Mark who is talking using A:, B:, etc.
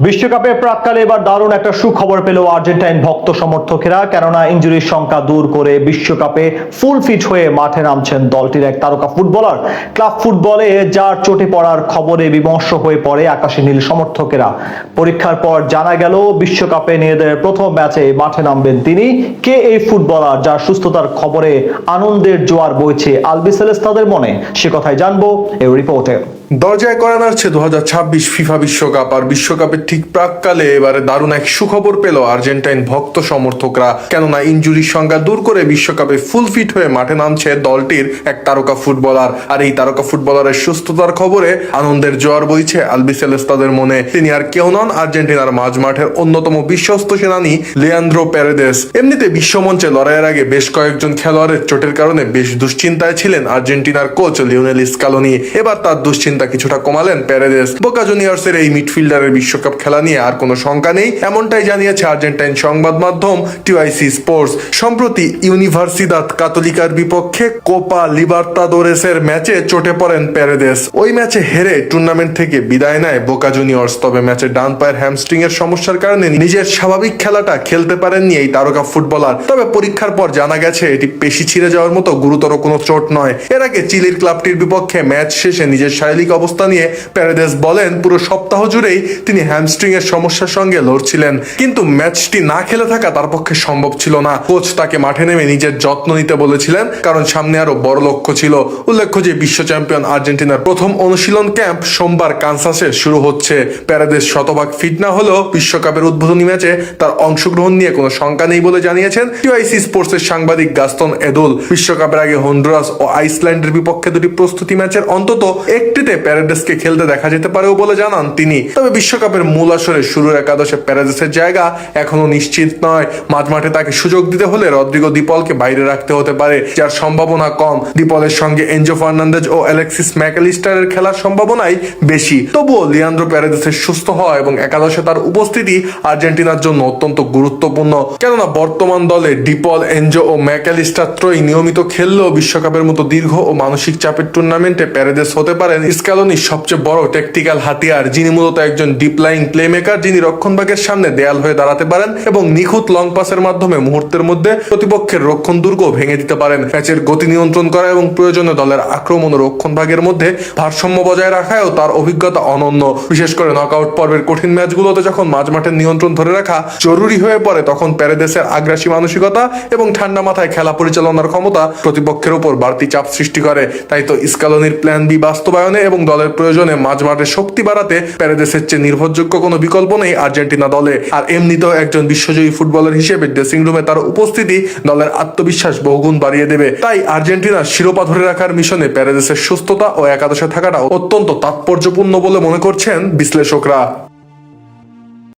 A: বিশ্বকাপের প্রাক্কালে এবার দারুণ একটা সুখবর পেল আর্জেন্টাইন ভক্ত সমর্থকেরা, কেননা ইনজুরির সংখ্যা দূর করে বিশ্বকাপে ফুল ফিট হয়ে মাঠে নামছেন দলটির এক তারকা ফুটবলার। ক্লাব ফুটবলে যার চোটে পড়ার খবরে বিমর্ষ হয়ে পড়ে আকাশী নীল সমর্থকেরা। পরীক্ষার পর জানা গেল বিশ্বকাপে নিজেদের প্রথম ম্যাচে মাঠে নামবেন তিনি। কে এই ফুটবলার যার সুস্থতার খবরে আনন্দের জোয়ার বইছে আলবিসেলেস্তাদের মনে, সে কথাই জানবো এই রিপোর্টে।
B: দরজায় করা নাড়ছে 2026 ফিফা বিশ্বকাপ। আর বিশ্বকাপের ঠিক প্রাককালে এবারে দারুণ এক সুখবর পেল আর্জেন্টাইন ভক্ত সমর্থকরা, কেননা ইনজুরির সংখ্যা দূর করে বিশ্বকাপে ফুল ফিট হয়ে মাঠে নামছে দলটির এক তারকা ফুটবলার। আর এই তারকা ফুটবলারের সুস্থতার খবরে আনন্দের জোয়ার বইছে আলবিসেলেস্তাদের মনে। তিনি আর কেউ নন, আর্জেন্টিনার মাঝ মাঠের অন্যতম বিশ্বস্ত সেনানী লিয়ান্দ্রো প্যারেদেস। এমনিতে বিশ্বমঞ্চে লড়াইয়ের আগে বেশ কয়েকজন খেলোয়াড়ের চোটের কারণে বেশ দুশ্চিন্তায় ছিলেন আর্জেন্টিনার কোচ লিওনেল স্কালোনি। এবার তার দুশ্চিন্তা কিছুটা কমালেন প্যারেদেস। বোকা জুনিয়র্সের এই মিডফিল্ডারের বিশ্বকাপ খেলা নিয়ে আর কোনো শঙ্কা নেই, এমনটাই জানিয়েছে আর্জেন্টাইন সংবাদ মাধ্যম টিআইসি স্পোর্টস। সম্প্রতি ইউনিভার্সিদাদ কাতোলিকার বিপক্ষে কোপা লিবার্তাদোরেসের ম্যাচে চোটে পড়েন প্যারেদেস। ওই ম্যাচে হেরে টুর্নামেন্ট থেকে বিদায় নেয় বোকা জুনিয়র্স। তবে ম্যাচে ডান পায়ের হ্যামস্ট্রিং এর সমস্যার কারণে নিজের স্বাভাবিক খেলাটা খেলতে পারেননি এই তারকা ফুটবলার। তবে পরীক্ষার পর জানা গেছে এটি পেশি ছিঁড়ে যাওয়ার মতো গুরুতর কোনো চোট নয়। এর আগে চিলির ক্লাবটির বিপক্ষে ম্যাচ শেষে নিজের শারীরিক অবস্থা নিয়ে প্যারেদেস বলেন, পুরো সপ্তাহ জুড়েই তিনি হ্যামস্ট্রিং এর সমস্যার সঙ্গে লড়ছিলেন, কিন্তু ম্যাচটি না খেলে থাকা তার পক্ষে সম্ভব ছিল না। কোচ তাকে মাঠে নেমে নিজের যত্ন নিতে বলেছিলেন, কারণ সামনে আরো বড় লক্ষ্য ছিল। উল্লেখ্য যে বিশ্ব চ্যাম্পিয়ন আর্জেন্টিনার প্রথম অনুশীলন ক্যাম্প সোমবার কানসাসে শুরু হচ্ছে। প্যারেদেস শতভাগ ফিট না হলেও বিশ্বকাপের উদ্বোধনী ম্যাচে তার অংশগ্রহণ নিয়ে কোনো শঙ্কা নেই বলে জানিয়েছেন টিআইসি স্পোর্টস এর সাংবাদিক গাস্তন এদুল। বিশ্বকাপের আগে হন্ডুরাস ও আইসল্যান্ডের বিপক্ষে দুটি প্রস্তুতি ম্যাচের অন্তত একটিতে প্যারেদেসকে খেলতে দেখা যেতে পারেও বলে জানান তিনি। তবে বিশ্বকাপের মূল আসরে শুরুর একাদশে প্যারেদেসের জায়গা এখনো নিশ্চিত নয়। মাঝমাঠে তাকে সুযোগ দিতে হলে রদ্রিগো দিপলকে বাইরে রাখতে হতে পারে, যার সম্ভাবনা কম। দিপলের সঙ্গে এনজো ফার্নান্দেজ ও অ্যালেক্সিস ম্যাকঅ্যালিস্টারের খেলার সম্ভাবনাই বেশি। তবুও লিয়ান্দ্রো প্যারেদেসের সুস্থ হওয়া এবং একাদশে তার উপস্থিতি আর্জেন্টিনার জন্য অত্যন্ত গুরুত্বপূর্ণ, কেননা বর্তমান দলে ডিপল, এনজো ও ম্যাকঅ্যালিস্টার ত্রয়ী নিয়মিত খেললেও বিশ্বকাপের মতো দীর্ঘ ও মানসিক চাপের টুর্নামেন্টে প্যারেদেস হতে পারেন স্ক্যালোনির সবচেয়ে বড় ট্যাকটিক্যাল হাতিয়ার, যিনি মূলত একজন ডিপ লাইং প্লেমেকার, যিনি রক্ষণভাগের সামনে দেয়াল হয়ে দাঁড়াতে পারেন এবং নিখুঁত লং পাসের মাধ্যমে মুহূর্তের মধ্যে প্রতিপক্ষের রক্ষণ দুর্গ ভেঙে দিতে পারেন। ম্যাচের গতি নিয়ন্ত্রণ করা এবং প্রয়োজনে দলের আক্রমণ ও রক্ষণ ভাগের মধ্যে ভারসাম্য বজায় রাখায়ও তার অভিজ্ঞতা অনন্য। বিশেষ করে নকআউট পর্বের কঠিন ম্যাচগুলোতে যখন মাঝমাঠের নিয়ন্ত্রণ ধরে রাখা জরুরি হয়ে পড়ে, তখন প্যারেদেসের আগ্রাসী মানসিকতা এবং ঠান্ডা মাথায় খেলা পরিচালনার ক্ষমতা প্রতিপক্ষের উপর বাড়তি চাপ সৃষ্টি করে। তাই তো স্ক্যালোনির প্ল্যান বি বাস্তবায়নে এবং দলের প্রয়োজনে মাঝমাঠে শক্তি বাড়াতে প্যারেদেসের চেয়ে নির্ভরযোগ্য কোনো বিকল্প নেই আর্জেন্টিনা দলে। আর এমনিতেও একজন বিশ্বজয়ী ফুটবলার হিসেবে ড্রেসিং রুমে তার উপস্থিতি দলের আত্মবিশ্বাস বহুগুণ বাড়িয়ে দেবে। তাই আর্জেন্টিনার শিরোপা ধরে রাখার মিশনে প্যারেদেসের সুস্থতা ও একাদশে থাকাটা অত্যন্ত তাৎপর্যপূর্ণ বলে মনে করছেন বিশ্লেষকরা।